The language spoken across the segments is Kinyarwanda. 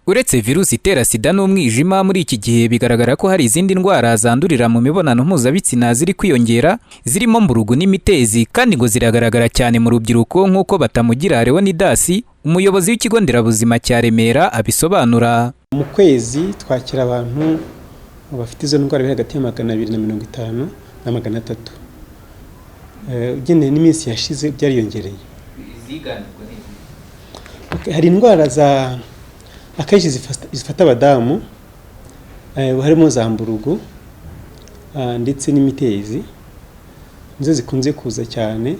Uretse virusi itera sida n'umwijima, muri iki gihe bigaragara ko hari izindi ndwara zandurira mu mibonano mpuzabitsina ziri kwiyongera, zirimo mburugu n'imitezi, kandi ngo ziragaragara cyane mu rubyiruko nk'uko Batamugira Leonidas, umuyobozi w'ikigo nderabuzima cya Remera abisobanura. Mu kwezi twakira abantu bafite izo ndwara biri hagati ya 250 na 300. Ugendeye n'iminsi yashize byariyongereye. Hari indwara akenshi zifata abadamu, harimo za mburugu ndetse n'imitezi, nizo zikunze kuza cyane.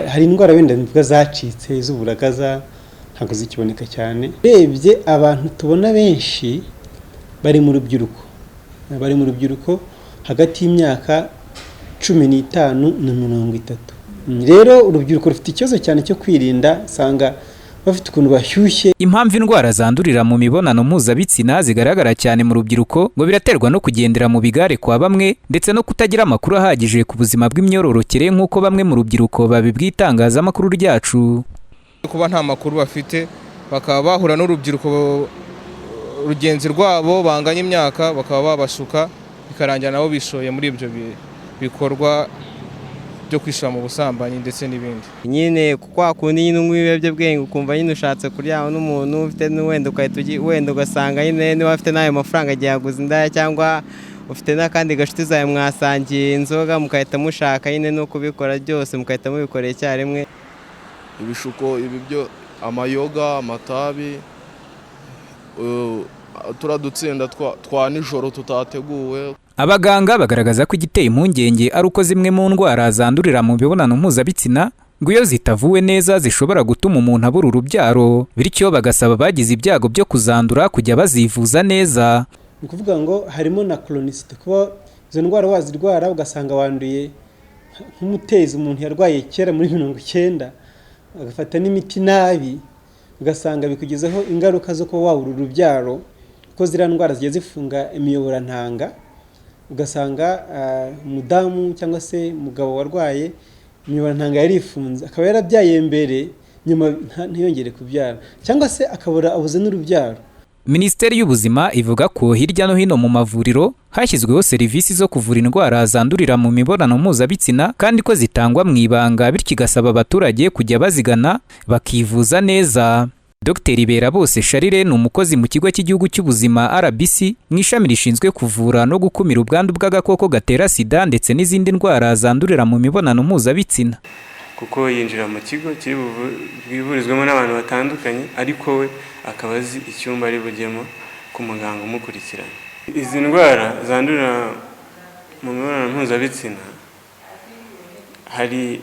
Hari indwara wenda mvuga zacitse z'uburagaza ntabwo zikiboneka cyane. Urebye abantu tubona benshi bari mu rubyiruko hagati y'imyaka 15 na 30. Rero urubyiruko rufite ikibazo cyane cyo kwirinda, sanga bafite ukuntu bashyushye. Impamvu indwara zandurira mu mibonano mpuzabitsina zigaragara cyane mu rubyiruko ngo biraterwa no kugendera mu bigare kwa bamwe, ndetse no kutagira amakuru ahagije ku buzima bw'imyororokere nk'uko bamwe mu rubyiruko babibwiye itangazamakuru ryacu. Kuba nta makuru bafite, bakaba bahura n'urubyiruko rugenzi rwabo banganya imyaka, bakaba babashuka bikarangira nabo bishoye muri ibyo bikorwa byo kwishora mu busambanyi ndetse n'ibindi. Nyine kwa kundi nyine umwibebye bwenge ukumva nyine ushatse kuryama n'umuntu ufite n'uwenda wenda ugasanga nyine niba afite n'ayo mafaranga agiye yaguze indaya, cyangwa ufite n'akandi gashuti zawe mwasangiye inzoga mukahita mushaka nyine no kubikora byose mukahita mubikorera icyarimwe. Ibishuko ibi byo amayoga, amatabi, turadutsinda twa nijoro tutateguwe. Abaganga bagaragaza ko igiteye impungenge ari uko zimwe mu ndwara zandurira mu mibonano mpuzabitsina ngo iyo zitavuwe neza zishobora gutuma umuntu abura urubyaro, bityo bagasaba abagize ibyago byo kuzandura kujya bazivuza neza. Ni kuvuga ngo harimo na chronicity, kuba izo ndwara wazirwara ugasanga wanduye nk'umutezi umuntu yarwaye kera muri 90, agafata n'imiti nabi, ugasanga bikugezeho ingaruka zo kuba wabura urubyaro, ko ziriya ndwara zigiye zifunga imiyoborantanga. Ugasanga umudamu cyangwa se umugabo warwaye imiyoborantanga yarifunze, akaba yarabyaye mbere nyuma ntiyongere kubyara, cyangwa se akabura abuze n'urubyaro. Minisiteri y'Ubuzima ivuga ko hirya no hino mu mavuriro hashyizweho serivisi zo kuvura indwara zandurira mu mibonano mpuzabitsina, kandi ko zitangwa mu ibanga, bityo igasaba abaturage kujya bazigana bakivuza neza. Dr. Berabose Charire ni umukozi mu kigo cy'igihugu cy'ubuzima RBC mu ishami rishinzwe kuvura no gukumira ubwandu bw'agakoko gatera sida ndetse n'izindi ndwara zandurira mu mibonano mpuzabitsina. Kuko yinjira mu kigo kiri bwivurizwemo n'abantu batandukanye, ariko we akaba azi icyumba ari bujyemo ku muganga umukurikirana. Izi ndwara zandurira mu mibonano mpuzabitsina hari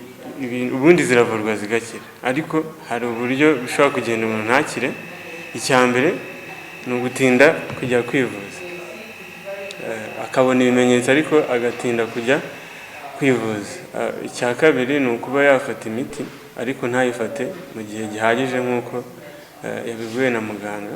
ubundi ziravurwa zigakira, ariko hari uburyo bishobora kugenda umuntu ntakire. Icya mbere ni ugutinda kujya kwivuza, akabona ibimenyetso ariko agatinda kujya kwivuza. Icya kabiri ni ukuba yafata imiti ariko ntayifate mu gihe gihagije nk'uko yabibwiwe na muganga.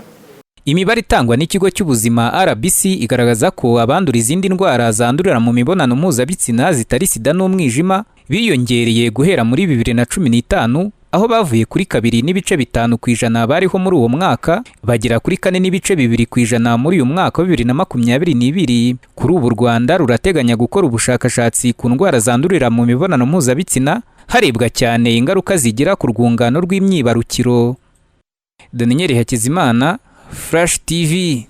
Imibare itangwa n'ikigo cy'ubuzima RBC igaragaza ko abandura izindi ndwara zandurira mu mibonano mpuzabitsina zitari sida n'umwijima biyongereye guhera muri 2015, aho bavuye kuri 2.5% bariho muri uwo mwaka bagera kuri 4.2% muri uyu mwaka wa 2022. Kuri ubu Rwanda rurateganya gukora ubushakashatsi ku ndwara zandurira mu mibonano mpuzabitsina, harebwa cyane ingaruka zigira ku rwungano rw'imyibarukiro. Daniel Hakizimana, Flash TV.